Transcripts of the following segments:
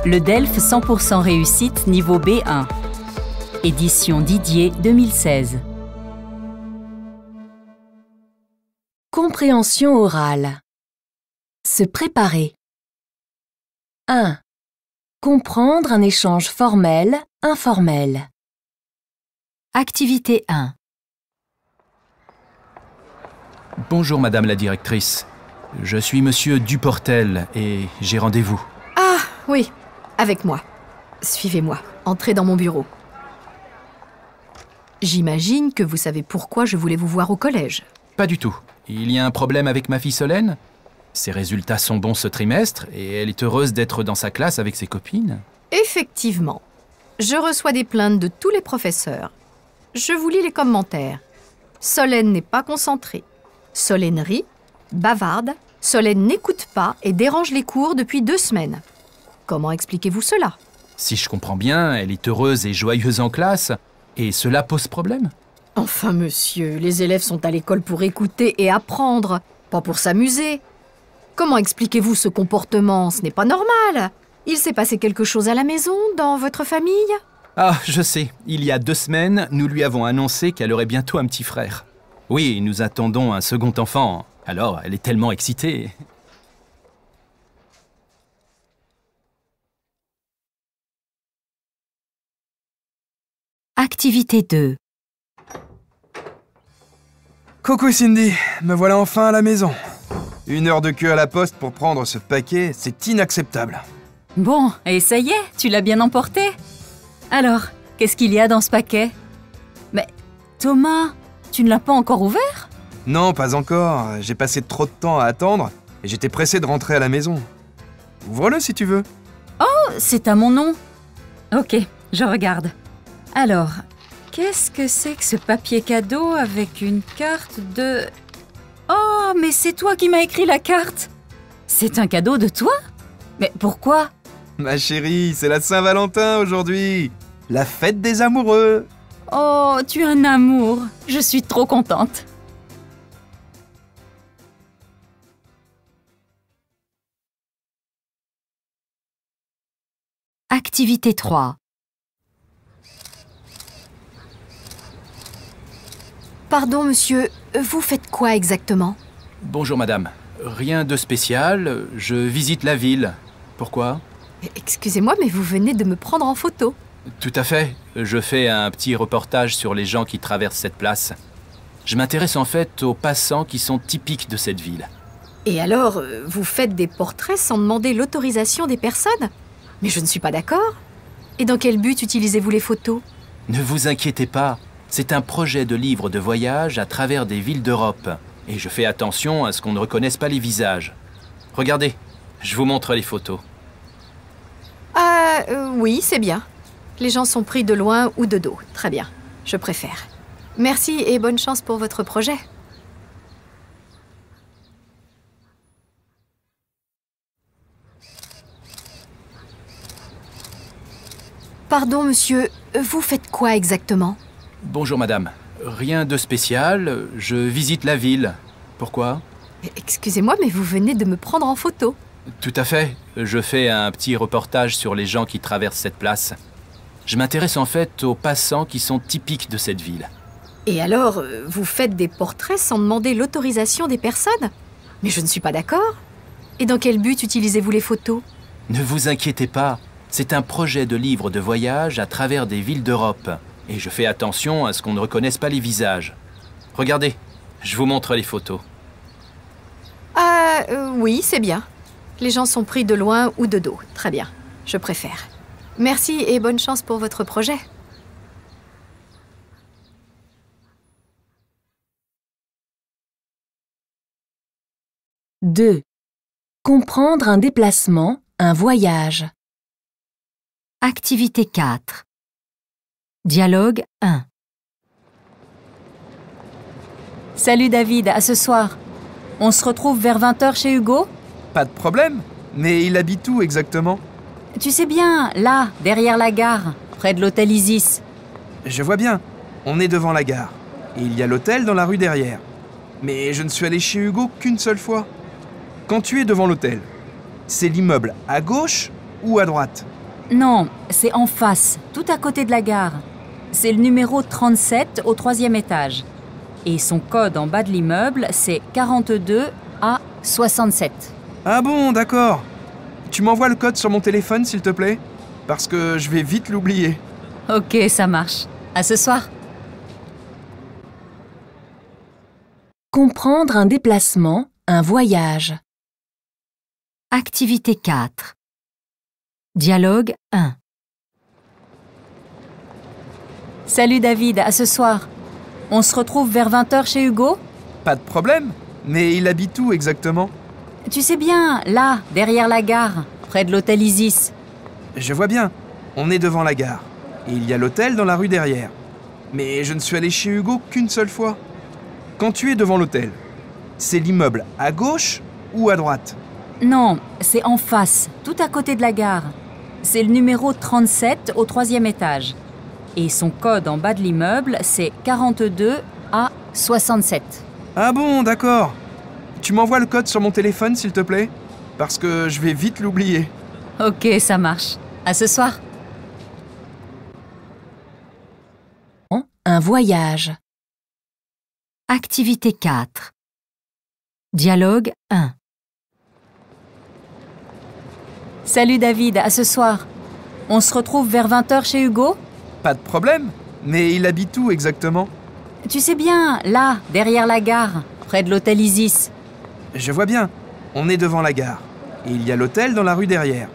Le DELF 100% réussite niveau B1. Édition Didier 2016. Compréhension orale. Se préparer. 1. Comprendre un échange formel, informel. Activité 1. Bonjour Madame la directrice. Je suis Monsieur Duportel et j'ai rendez-vous. Ah, oui, avec moi. Suivez-moi, entrez dans mon bureau. J'imagine que vous savez pourquoi je voulais vous voir au collège. Pas du tout. Il y a un problème avec ma fille Solène. Ses résultats sont bons ce trimestre et elle est heureuse d'être dans sa classe avec ses copines. Effectivement. Je reçois des plaintes de tous les professeurs. Je vous lis les commentaires. Solène n'est pas concentrée. Solène rit, bavarde. Solène n'écoute pas et dérange les cours depuis 2 semaines. Comment expliquez-vous cela? Si je comprends bien, elle est heureuse et joyeuse en classe et cela pose problème. Enfin, monsieur, les élèves sont à l'école pour écouter et apprendre, pas pour s'amuser. Comment expliquez-vous ce comportement? Ce n'est pas normal. Il s'est passé quelque chose à la maison, dans votre famille? Ah, je sais. Il y a 2 semaines, nous lui avons annoncé qu'elle aurait bientôt un petit frère. Oui, nous attendons un second enfant. Alors, elle est tellement excitée. Activité 2. Coucou Cindy, me voilà enfin à la maison. 1 heure de queue à la poste pour prendre ce paquet, c'est inacceptable. Bon, et ça y est, tu l'as bien emporté. Alors, qu'est-ce qu'il y a dans ce paquet? Mais Thomas, tu ne l'as pas encore ouvert? Non, pas encore. J'ai passé trop de temps à attendre et j'étais pressé de rentrer à la maison. Ouvre-le si tu veux. Oh, c'est à mon nom. Ok, je regarde. Alors, qu'est-ce que c'est que ce papier cadeau avec une carte de... Oh, mais c'est toi qui m'as écrit la carte. C'est un cadeau de toi? Mais pourquoi? Ma chérie, c'est la Saint-Valentin aujourd'hui. La fête des amoureux. Oh, tu es un amour. Je suis trop contente. Activité 3. Pardon, monsieur, vous faites quoi exactement? Bonjour Madame. Rien de spécial, je visite la ville. Pourquoi? Excusez-moi, mais vous venez de me prendre en photo. Tout à fait. Je fais un petit reportage sur les gens qui traversent cette place. Je m'intéresse en fait aux passants qui sont typiques de cette ville. Et alors, vous faites des portraits sans demander l'autorisation des personnes? Mais je ne suis pas d'accord. Et dans quel but utilisez-vous les photos? Ne vous inquiétez pas, c'est un projet de livre de voyage à travers des villes d'Europe. Et je fais attention à ce qu'on ne reconnaisse pas les visages. Regardez, je vous montre les photos. Oui, c'est bien. Les gens sont pris de loin ou de dos. Très bien, je préfère. Merci et bonne chance pour votre projet. Pardon, monsieur, vous faites quoi exactement? Bonjour Madame. Rien de spécial, je visite la ville. Pourquoi? Excusez-moi, mais vous venez de me prendre en photo. Tout à fait. Je fais un petit reportage sur les gens qui traversent cette place. Je m'intéresse en fait aux passants qui sont typiques de cette ville. Et alors, vous faites des portraits sans demander l'autorisation des personnes? Mais je ne suis pas d'accord. Et dans quel but utilisez-vous les photos? Ne vous inquiétez pas, c'est un projet de livre de voyage à travers des villes d'Europe. Et je fais attention à ce qu'on ne reconnaisse pas les visages. Regardez, je vous montre les photos. Oui, c'est bien. Les gens sont pris de loin ou de dos. Très bien, je préfère. Merci et bonne chance pour votre projet. « 2. Comprendre un déplacement, un voyage. Activité 4. Dialogue 1. Salut David, à ce soir. On se retrouve vers 20h chez Hugo? Pas de problème. Mais il habite où exactement? Tu sais bien, là, derrière la gare, près de l'hôtel Isis. Je vois bien. On est devant la gare. Et il y a l'hôtel dans la rue derrière. Mais je ne suis allé chez Hugo qu'une seule fois. Quand tu es devant l'hôtel, c'est l'immeuble à gauche ou à droite? Non, c'est en face, tout à côté de la gare. C'est le numéro 37 au 3e étage. Et son code en bas de l'immeuble, c'est 42A67. Ah bon, d'accord. Tu m'envoies le code sur mon téléphone, s'il te plaît? Parce que je vais vite l'oublier. Ok, ça marche. À ce soir. Comprendre un déplacement, un voyage. Activité 4. Dialogue 1. Salut David, à ce soir. On se retrouve vers 20h chez Hugo? Pas de problème. Mais il habite où exactement? Tu sais bien, là, derrière la gare, près de l'hôtel Isis. Je vois bien. On est devant la gare. Et il y a l'hôtel dans la rue derrière. Mais je ne suis allé chez Hugo qu'une seule fois. Quand tu es devant l'hôtel, c'est l'immeuble à gauche ou à droite? Non, c'est en face, tout à côté de la gare. C'est le numéro 37 au 3e étage. Et son code en bas de l'immeuble, c'est 42A67. Ah bon, d'accord. Tu m'envoies le code sur mon téléphone, s'il te plaît? Parce que je vais vite l'oublier. Ok, ça marche. À ce soir. Un voyage. Activité 4. Dialogue 1. Salut David, à ce soir. On se retrouve vers 20h chez Hugo? Pas de problème. Mais il habite où exactement? Tu sais bien, là, derrière la gare, près de l'hôtel Isis. Je vois bien. On est devant la gare. Et il y a l'hôtel dans la rue derrière.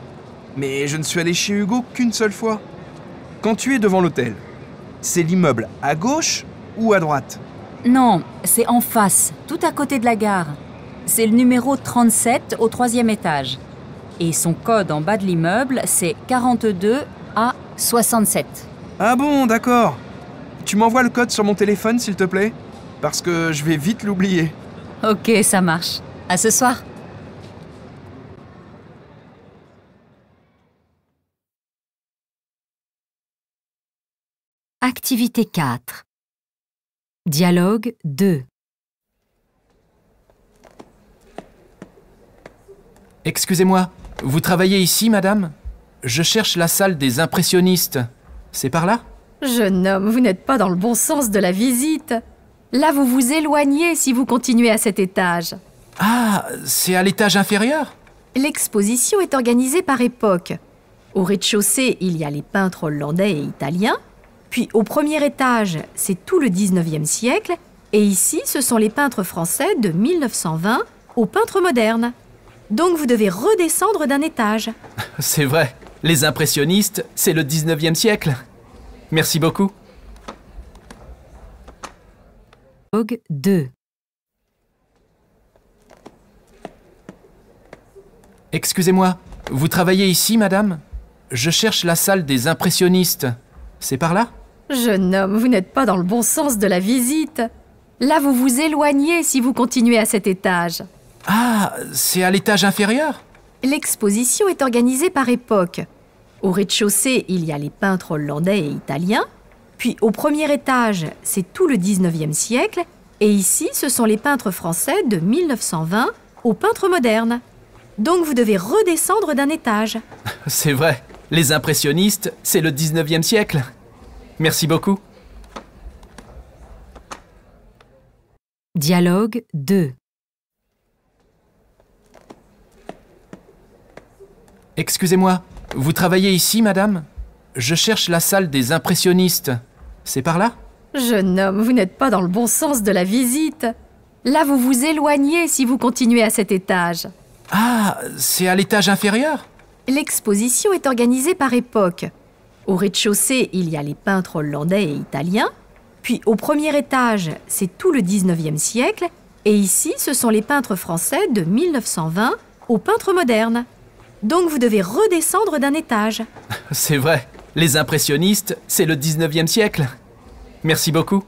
Mais je ne suis allé chez Hugo qu'une seule fois. Quand tu es devant l'hôtel, c'est l'immeuble à gauche ou à droite? Non, c'est en face, tout à côté de la gare. C'est le numéro 37 au 3e étage. Et son code en bas de l'immeuble, c'est 42A67. Ah bon, d'accord. Tu m'envoies le code sur mon téléphone, s'il te plaît? Parce que je vais vite l'oublier. Ok, ça marche. À ce soir. Activité 4. Dialogue 2. Excusez-moi, vous travaillez ici, madame? Je cherche la salle des impressionnistes. C'est par là? Jeune homme, vous n'êtes pas dans le bon sens de la visite. Là, vous vous éloignez si vous continuez à cet étage. Ah, c'est à l'étage inférieur? L'exposition est organisée par époque. Au rez-de-chaussée, il y a les peintres hollandais et italiens. Puis au premier étage, c'est tout le 19e siècle. Et ici, ce sont les peintres français de 1920 aux peintres modernes. Donc vous devez redescendre d'un étage. C'est vrai, les impressionnistes, c'est le 19e siècle. Merci beaucoup. Dialogue 2. Excusez-moi, vous travaillez ici, madame? Je cherche la salle des impressionnistes. C'est par là? Jeune homme, vous n'êtes pas dans le bon sens de la visite. Là, vous vous éloignez si vous continuez à cet étage. Ah, c'est à l'étage inférieur? L'exposition est organisée par époque. Au rez-de-chaussée, il y a les peintres hollandais et italiens. Puis au premier étage, c'est tout le 19e siècle. Et ici, ce sont les peintres français de 1920 aux peintres modernes. Donc vous devez redescendre d'un étage. C'est vrai, les impressionnistes, c'est le 19e siècle. Merci beaucoup. Dialogue 2. Excusez-moi, vous travaillez ici, madame? Je cherche la salle des impressionnistes. C'est par là? Jeune homme, vous n'êtes pas dans le bon sens de la visite. Là, vous vous éloignez si vous continuez à cet étage. Ah, c'est à l'étage inférieur? L'exposition est organisée par époque. Au rez-de-chaussée, il y a les peintres hollandais et italiens. Puis au premier étage, c'est tout le 19e siècle. Et ici, ce sont les peintres français de 1920 aux peintres modernes. Donc vous devez redescendre d'un étage. C'est vrai, les impressionnistes, c'est le 19e siècle. Merci beaucoup.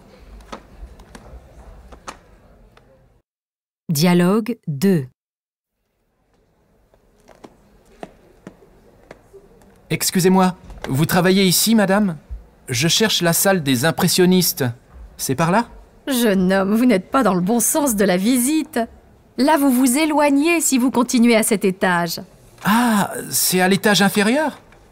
Dialogue 2. Excusez-moi, vous travaillez ici, madame? Je cherche la salle des impressionnistes. C'est par là? Jeune homme, vous n'êtes pas dans le bon sens de la visite. Là, vous vous éloignez si vous continuez à cet étage. Ah, c'est à l'étage inférieur?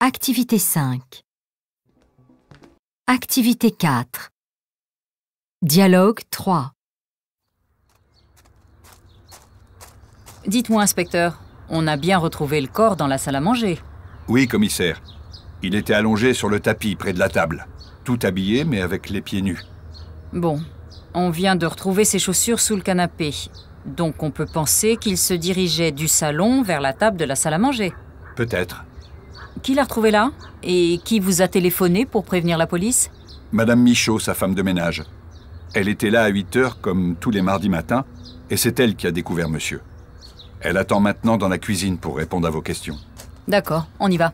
Activité 5. Activité 4. Dialogue 3. Dites-moi, inspecteur, on a bien retrouvé le corps dans la salle à manger. Oui, commissaire. Il était allongé sur le tapis près de la table. Tout habillé, mais avec les pieds nus. Bon, on vient de retrouver ses chaussures sous le canapé. Donc on peut penser qu'il se dirigeait du salon vers la table de la salle à manger. Peut-être. Qui l'a retrouvé là? Et qui vous a téléphoné pour prévenir la police? Madame Michaud, sa femme de ménage. Elle était là à 8 heures, comme tous les mardis matins, et c'est elle qui a découvert monsieur. Elle attend maintenant dans la cuisine pour répondre à vos questions. D'accord, on y va.